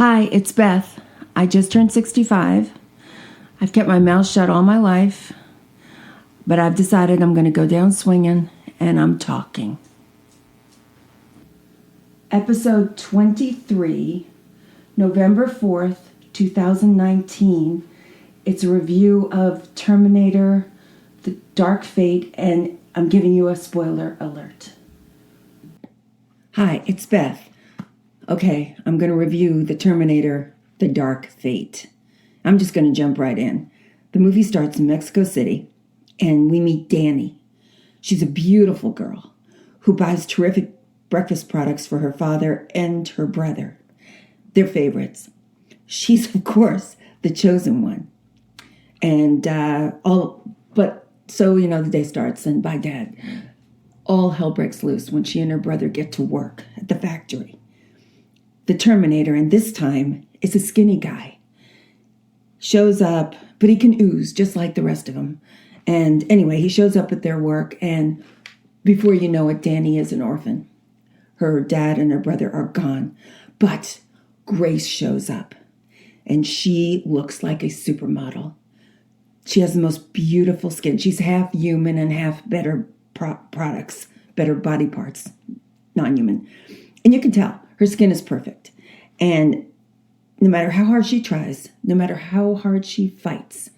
Hi, it's Beth. I just turned 65. I've kept my mouth shut all my life, but I've decided I'm going to go down swinging, and I'm talking. Episode 23, November 4th, 2019. It's a review of Terminator, The Dark Fate, and I'm giving you a spoiler alert. Hi, it's Beth. Okay, I'm going to review The Terminator, The Dark Fate. I'm just going to jump right in. The movie starts in Mexico City, and we meet Danny. She's a beautiful girl who buys terrific breakfast products for her father and her brother. They're favorites. She's, of course, the chosen one. And the day starts, and by dad, all hell breaks loose when she and her brother get to work at the factory. The Terminator, and this time, is a skinny guy. Shows up, but he can ooze just like the rest of them. And anyway, he shows up at their work, and before you know it, Danny is an orphan. Her dad and her brother are gone. But Grace shows up, and she looks like a supermodel. She has the most beautiful skin. She's half human and half better products, better body parts, non-human. And you can tell her skin is perfect. And no matter how hard she tries, no matter how hard she fights,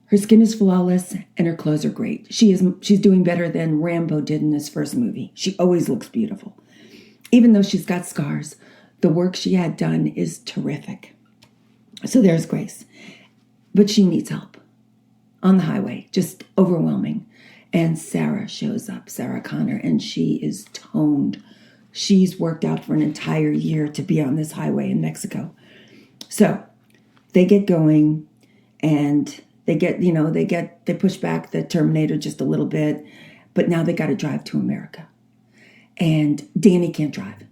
her skin is flawless and her clothes are great. She's doing better than Rambo did in his first movie. She always looks beautiful. Even though she's got scars, the work she had done is terrific. So there's Grace. But she needs help on the highway, just overwhelming. And Sarah shows up, Sarah Connor, and she is toned. She's worked out for an entire year to be on this highway in Mexico. So they get going, and they push back the Terminator just a little bit, but now they got to drive to America. And Danny can't drive,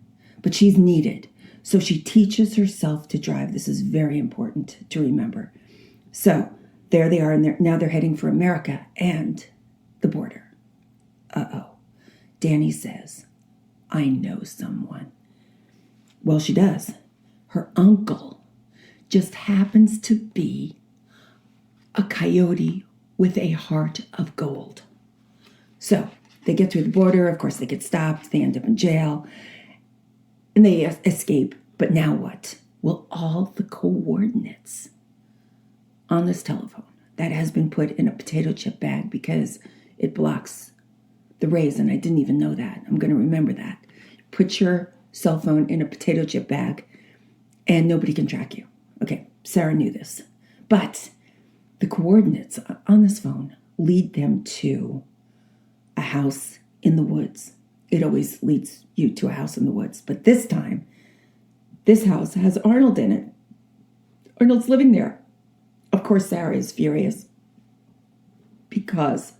but she's needed. So she teaches herself to drive. This is very important to remember. So there they are, and now they're heading for America and the border. Danny says, I know someone. Well, she does. Her uncle just happens to be a coyote with a heart of gold. So they get through the border. Of course, they get stopped. They end up in jail. And they escape. But now what? Well, all the coordinates on this telephone that has been put in a potato chip bag because it blocks the rays, and I didn't even know that. I'm going to remember that. Put your cell phone in a potato chip bag, and nobody can track you. Okay, Sarah knew this. But the coordinates on this phone lead them to a house in the woods. It always leads you to a house in the woods. But this time, this house has Arnold in it. Arnold's living there. Of course, Sarah is furious because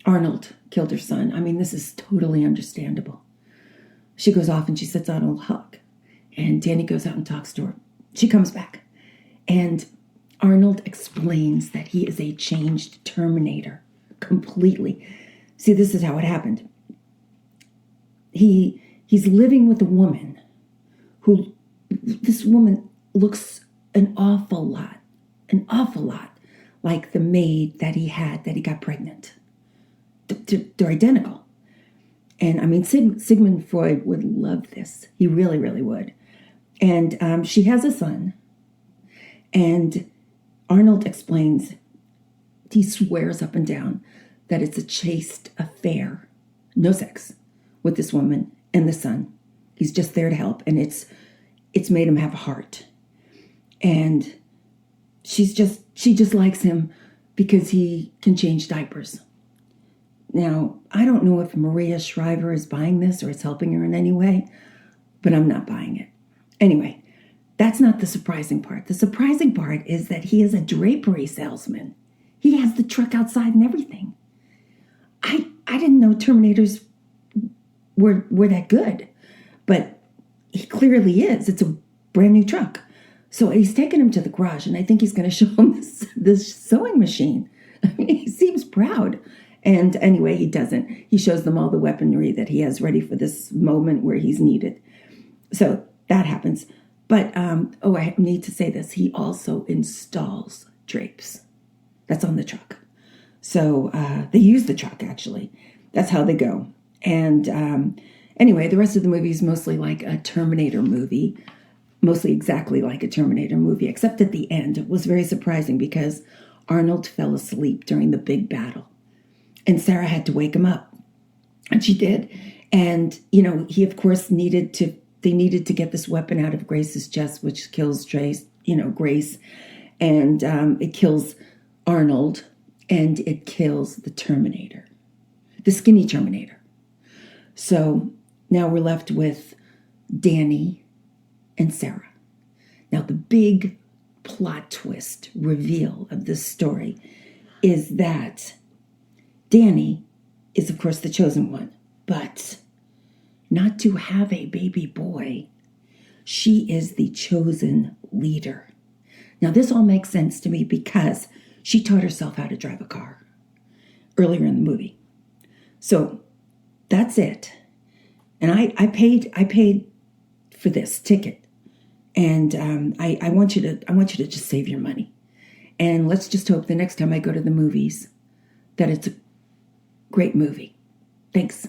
Arnold killed her son. I mean, this is totally understandable. She goes off and she sits on a hug. And Danny goes out and talks to her. She comes back. And Arnold explains that he is a changed Terminator completely. See, this is how it happened. He's living with a woman this woman looks an awful lot like the maid that he got pregnant. They're identical. And I mean, Sigmund Freud would love this. He really, really would. And she has a son. And Arnold explains, he swears up and down that it's a chaste affair, no sex, with this woman and the son. He's just there to help. And it's made him have a heart. And she just likes him because he can change diapers. Now, I don't know if Maria Shriver is buying this or it's helping her in any way, but I'm not buying it. Anyway, that's not the surprising part. The surprising part is that he is a drapery salesman. He has the truck outside and everything. I didn't know Terminators were that good, but he clearly is. It's a brand new truck. So he's taken him to the garage, and I think he's going to show him this sewing machine. I mean, he seems proud. And anyway, he doesn't. He shows them all the weaponry that he has ready for this moment where he's needed. So that happens. But, I need to say this. He also installs drapes. That's on the truck. So they use the truck, actually. That's how they go. And anyway, the rest of the movie is mostly like a Terminator movie, mostly exactly like a Terminator movie, except at the end. It was very surprising because Arnold fell asleep during the big battle. And Sarah had to wake him up. And she did. And, he, of course, they needed to get this weapon out of Grace's chest, which kills Grace. And it kills Arnold. And it kills the Terminator, the skinny Terminator. So now we're left with Danny and Sarah. Now, the big plot twist reveal of this story is that Danny is, of course, the chosen one, but not to have a baby boy. She is the chosen leader. Now, this all makes sense to me because she taught herself how to drive a car earlier in the movie. So that's it. And I paid for this ticket. And I want you to just save your money. And let's just hope the next time I go to the movies that it's a great movie. Thanks.